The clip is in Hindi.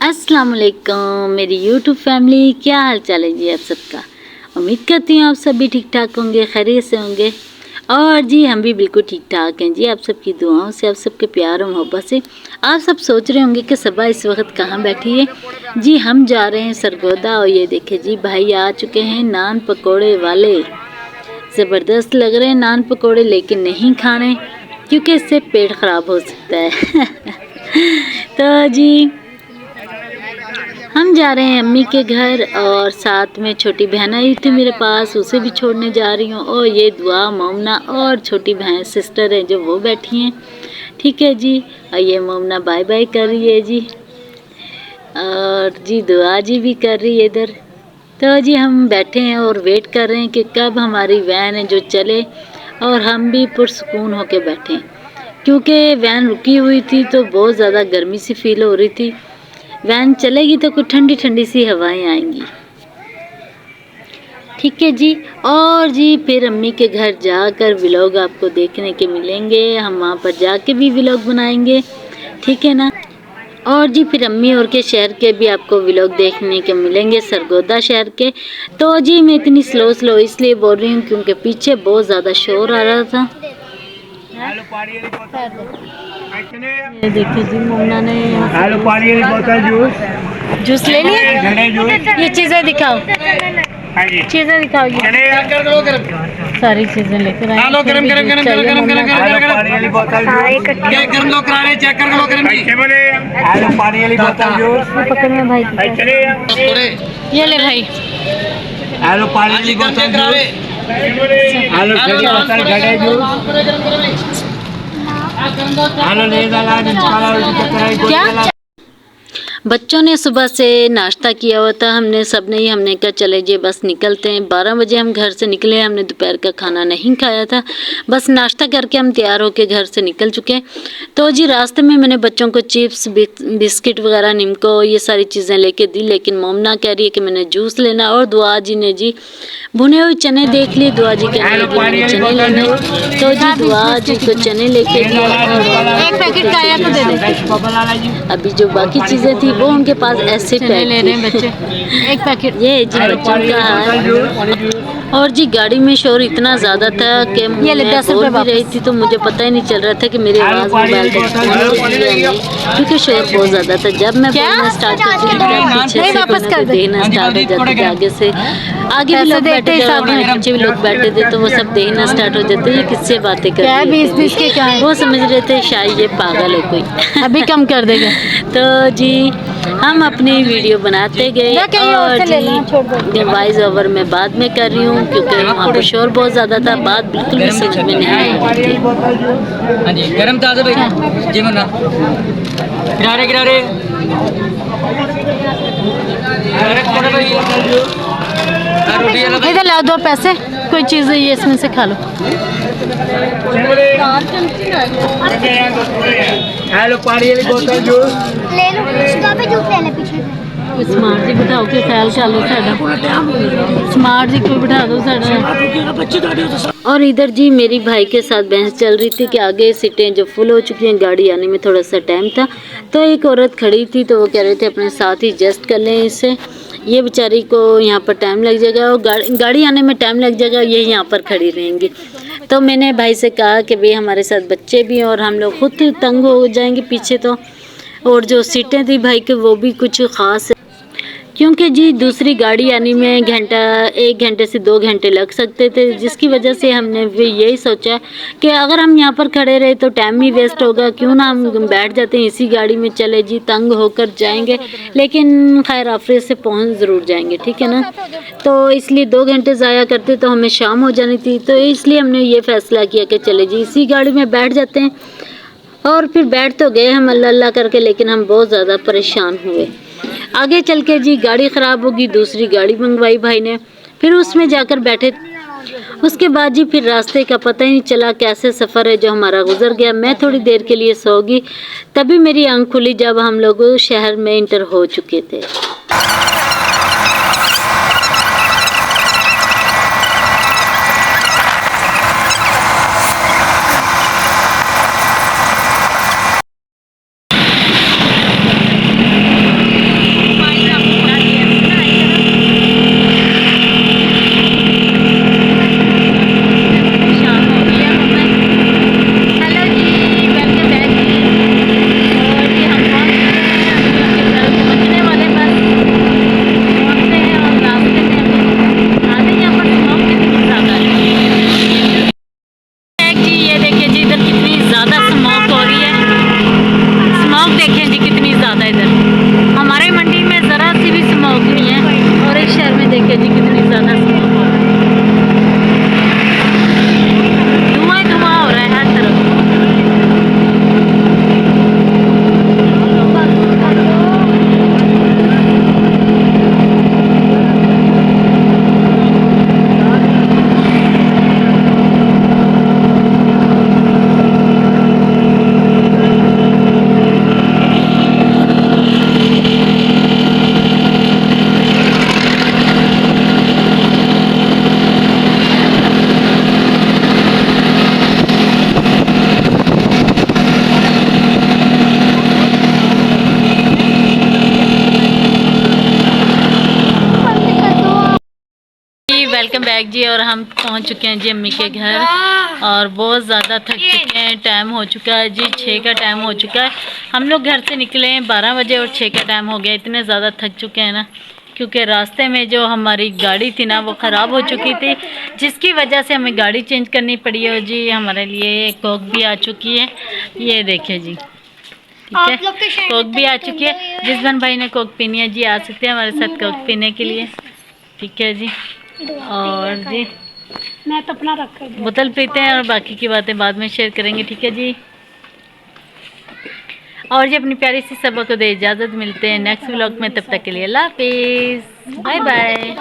अस्सलाम वालेकुम मेरी यूट्यूब फैमिली, क्या हाल चाल है जी आप सबका। उम्मीद करती हूँ आप सब भी ठीक ठाक होंगे, खैरियत से होंगे। और जी हम भी बिल्कुल ठीक ठाक हैं जी, आप सबकी दुआओं से, आप सबके प्यार और मोहब्बत से। आप सब सोच रहे होंगे कि सबा इस वक्त कहाँ बैठी है। जी हम जा रहे हैं सरगोदा, और ये देखे जी भाई आ चुके हैं नान पकौड़े वाले। ज़बरदस्त लग रहे हैं नान पकौड़े, लेकिन नहीं खाने क्योंकि इससे पेट ख़राब हो सकता है। तो जी हम जा रहे हैं अम्मी के घर, और साथ में छोटी बहन आई थी मेरे पास, उसे भी छोड़ने जा रही हूँ। और ये दुआ मोमना और छोटी बहन सिस्टर है जो वो बैठी हैं, ठीक है जी। और ये मोमना बाय बाय कर रही है जी, और जी दुआ जी भी कर रही है इधर। तो जी हम बैठे हैं और वेट कर रहे हैं कि कब हमारी वैन है जो चले, और हम भी पुरसुकून होके बैठे, क्योंकि वैन रुकी हुई थी तो बहुत ज़्यादा गर्मी सी फील हो रही थी। वैन चलेगी तो कुछ ठंडी ठंडी सी हवाएं आएंगी, ठीक है जी। और जी फिर अम्मी के घर जाकर व्लॉग आपको देखने के मिलेंगे, हम वहाँ पर जाके भी व्लॉग बनाएंगे, ठीक है ना। और जी फिर अम्मी और के शहर के भी आपको व्लॉग देखने के मिलेंगे, सरगोदा शहर के। तो जी मैं इतनी स्लो इसलिए बोल रही हूँ क्योंकि पीछे बहुत ज़्यादा शोर आ रहा था। ये देखिए जी मोमना ने जूस ले लिया। ये चीज़ें दिखाओ, चीज़ें दिखाओ, ये सारी चीज़ें लेकर आए। पकड़ में भाई, ये ले भाई। आलू पानी की बोतल आलू क्या बच्चों ने सुबह से नाश्ता किया हुआ था, हमने कहा चले जी बस निकलते हैं। 12 बजे हम घर से निकले, हमने दोपहर का खाना नहीं खाया था, बस नाश्ता करके हम तैयार होके घर से निकल चुके हैं। तो जी रास्ते में मैंने बच्चों को चिप्स बिस्किट वगैरह निमको ये सारी चीज़ें लेके दी, लेकिन मोमना कह रही है कि मैंने जूस लेना। और दुआ जी ने जी भुने हुए चने देख लिए, दुआ जी कहने लगी मैंने चने लेने, तो जी दुआ जी को चने लेके दिए। एक पैकेट का आया तो दे दे। अभी जो बाकी चीज़ें थी वो उनके पास ऐसे पैक ले रहे हैं बच्चे। एक पैकेट ये जी बच्चों का है। और जी गाड़ी में शोर इतना ज़्यादा था कि मैं बोल भी रही थी तो मुझे पता ही नहीं चल रहा था कि मेरी आवाज़ मोबाइल तक पहुंच रही है या नहीं, क्योंकि शोर बहुत ज़्यादा था। जब मैं बोलना स्टार्ट करती थी पीछे से कोई देखना स्टार्ट हो जाता था, आगे भी लोग बैठे थे, हमारे पीछे भी लोग बैठे थे, तो वो सब देखना स्टार्ट हो जाते ये किससे बातें कर रही है, वो समझ रहे थे शायद ये पागल है कोई। अभी कम कर देगा। तो जी हम अपनी वीडियो बनाते गए, और जी वॉइस ओवर मैं बाद में कर रही हूँ क्योंकि वहाँ पर शोर बहुत ज़्यादा था, बात बिल्कुल भी समझ में नहीं आई। हाँ जी गरम ताज़ा भाई जी मुन्ना किनारे इधर ला दो पैसे, कोई चीज़ है ये इसमें से खा लो। आलू पानी की बोतल जूस ले लो, सुबह पे जूस ले ले पीछे से। स्मार्ट जी बिठाओ के ख्याल चालो साडा, स्मार्ट जी को बिठा दो साडा। और इधर जी मेरी भाई के साथ बहस चल रही थी कि आगे सीटें जो फुल हो चुकी हैं, गाड़ी आने में थोड़ा सा टाइम था। तो एक औरत खड़ी थी तो वो कह रहे थे अपने साथ ही एडजस्ट कर लें इससे, ये बेचारी को यहाँ पर टाइम लग जाएगा और गाड़ी आने में टाइम लग जाएगा, ये यहाँ पर खड़ी रहेंगी। तो मैंने भाई से कहा कि भाई हमारे साथ बच्चे भी हैं और हम लोग खुद तंग हो जाएंगे पीछे, तो और जो सीटें थी भाई के वो भी कुछ ख़ास, क्योंकि जी दूसरी गाड़ी आने में 1 घंटे से 2 घंटे लग सकते थे, जिसकी वजह से हमने भी यही सोचा कि अगर हम यहाँ पर खड़े रहे तो टाइम ही वेस्ट होगा, क्यों ना हम बैठ जाते हैं इसी गाड़ी में, चले जी तंग होकर जाएंगे लेकिन खैर आफियत से पहुँच ज़रूर जाएंगे, ठीक है ना। तो इसलिए 2 घंटे ज़ाया करते तो हमें शाम हो जानी थी, तो इसलिए हमने ये फ़ैसला किया कि चले जी इसी गाड़ी में बैठ जाते हैं। और फिर बैठ तो गए हम अल्लाह अल्लाह करके, लेकिन हम बहुत ज़्यादा परेशान हुए। आगे चल के जी गाड़ी ख़राब होगी, दूसरी गाड़ी मंगवाई भाई ने, फिर उसमें जाकर बैठे। उसके बाद जी फिर रास्ते का पता ही नहीं चला कैसे सफ़र है जो हमारा गुजर गया। मैं थोड़ी देर के लिए सो गई, तभी मेरी आँख खुली जब हम लोग शहर में इंटर हो चुके थे। जी वेलकम बैक जी। और हम पहुंच चुके हैं जी अम्मी के घर और बहुत ज़्यादा थक चुके हैं। टाइम हो चुका है जी 6 का टाइम हो चुका है। हम लोग घर से निकले हैं 12 बजे और 6 का टाइम हो गया। इतने ज़्यादा थक चुके हैं ना, क्योंकि रास्ते में जो हमारी गाड़ी थी ना वो ख़राब हो चुकी थी, जिसकी वजह से हमें गाड़ी चेंज करनी पड़ी है। जी हमारे लिए कोक भी आ चुकी है, ये देखिए जी, ठीक है, कोक भी आ चुकी है। जिसबन भाई ने कोक पीनी है जी आ सकते हैं हमारे साथ कोक पीने के लिए, ठीक है जी। और जी मैं तो अपना रख कर बोतल पीते हैं और बाकी की बातें बाद में शेयर करेंगे, ठीक है जी। और जी अपनी प्यारी सी सबा को दे इजाज़त, मिलते हैं नेक्स्ट व्लॉग में, तब तक के लिए अल्लाह हाफिज़, बाय बाय।